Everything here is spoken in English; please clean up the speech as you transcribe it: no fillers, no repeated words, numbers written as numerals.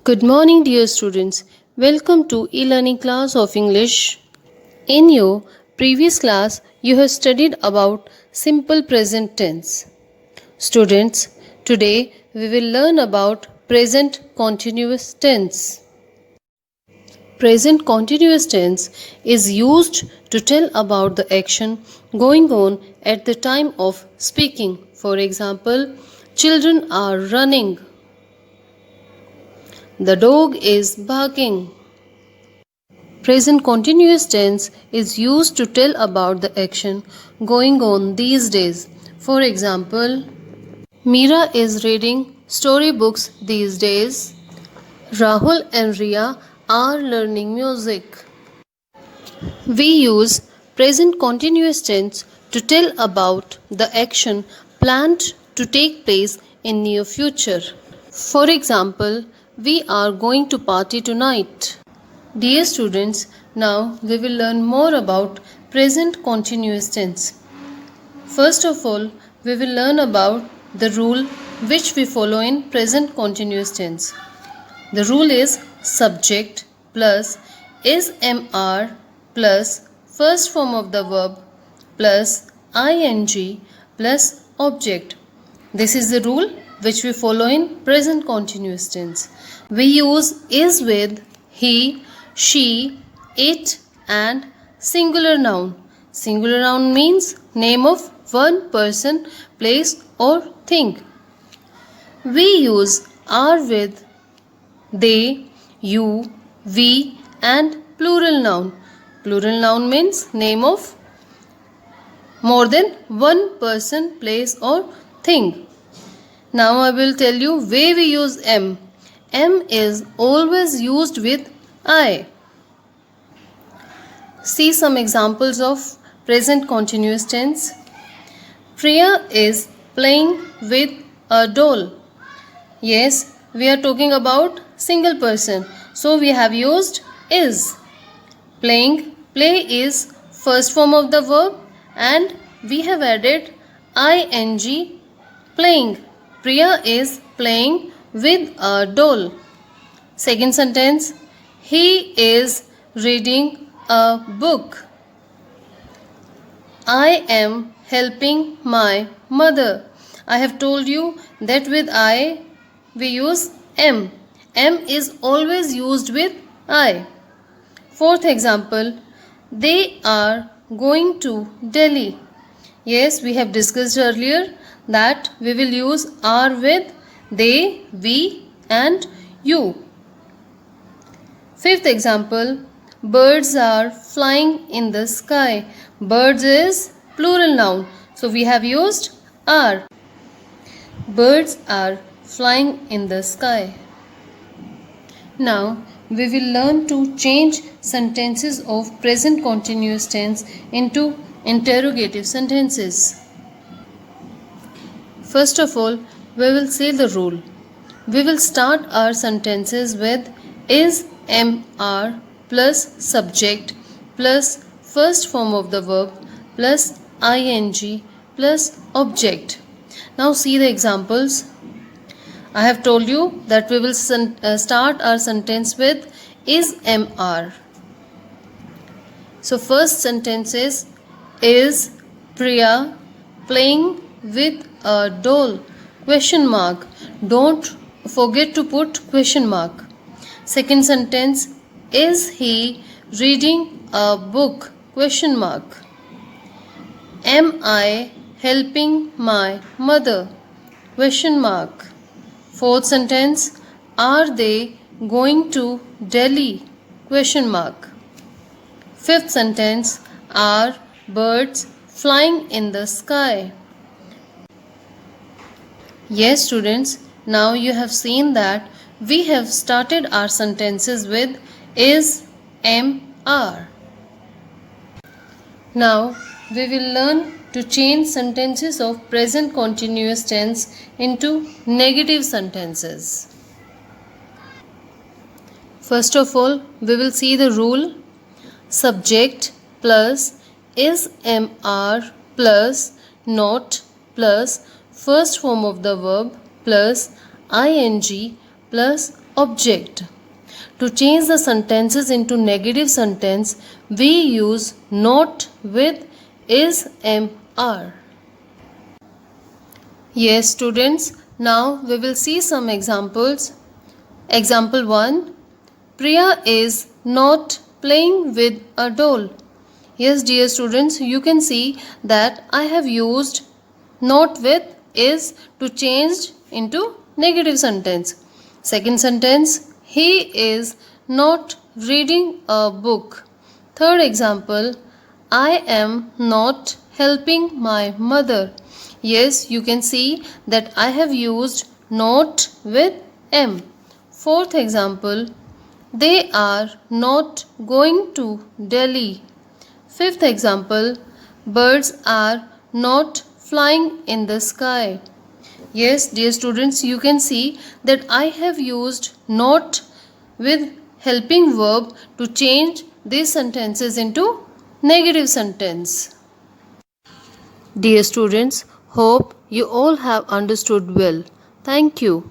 Good morning, dear students. Welcome to e-learning class of English. In your previous class, you have studied about simple present tense. Students, today we will learn about present continuous tense. Present continuous tense is used to tell about the action going on at the time of speaking. For example, children are running. The dog is barking. Present continuous tense is used to tell about the action going on these days. For example, Meera is reading storybooks these days. Rahul and Riya are learning music. We use present continuous tense to tell about the action planned to take place in near future. For example, we are going to party tonight. Dear students, now we will learn more about present continuous tense. First of all, we will learn about the rule which we follow in present continuous tense. The rule is subject plus is MR plus first form of the verb plus ing plus object. This is the rule which we follow in present continuous tense. We use is with he, she, it and singular noun. Singular noun means name of one person, place or thing. We use are with they, you, we and plural noun. Plural noun means name of more than one person, place or thing. Now I will tell you where we use am. Am is always used with I. See some examples of present continuous tense. Priya is playing with a doll. Yes, we are talking about single person. So we have used is. Playing, play is first form of the verb and we have added ing playing. Priya is playing with a doll. Second sentence, he is reading a book. I am helping my mother. I have told you that with I we use am. Am is always used with I. Fourth example, they are going to Delhi. Yes, we have discussed earlier that we will use are with they, we and you. Fifth example, birds are flying in the sky. Birds is plural noun. So we have used are. Birds are flying in the sky. Now we will learn to change sentences of present continuous tense into interrogative sentences. First of all, we will say the rule. We will start our sentences with is MR plus subject plus first form of the verb plus ing plus object. Now see the examples. I have told you that we will start our sentence with is MR. So first sentence is Priya playing with a doll? Question mark. Don't forget to put question mark. Second sentence, is he reading a book? Question mark. Am I helping my mother? Question mark. Fourth sentence, are they going to Delhi? Question mark. Fifth sentence, are birds flying in the sky? Yes, students, now you have seen that we have started our sentences with is, am, are. Now we will learn to change sentences of present continuous tense into negative sentences. First of all, we will see the rule subject plus is MR plus not plus first form of the verb plus ing plus object. To change the sentences into negative sentence, we use not with is MR. Yes, students, now we will see some examples. Example 1. Priya is not playing with a doll. Yes, dear students, you can see that I have used not with is to change into negative sentence. Second sentence, he is not reading a book. Third example, I am not helping my mother. Yes, you can see that I have used not with am. Fourth example, they are not going to Delhi. Fifth example, birds are not flying in the sky. Yes, dear students, you can see that I have used not with helping verb to change these sentences into negative sentence. Dear students, hope you all have understood well. Thank you.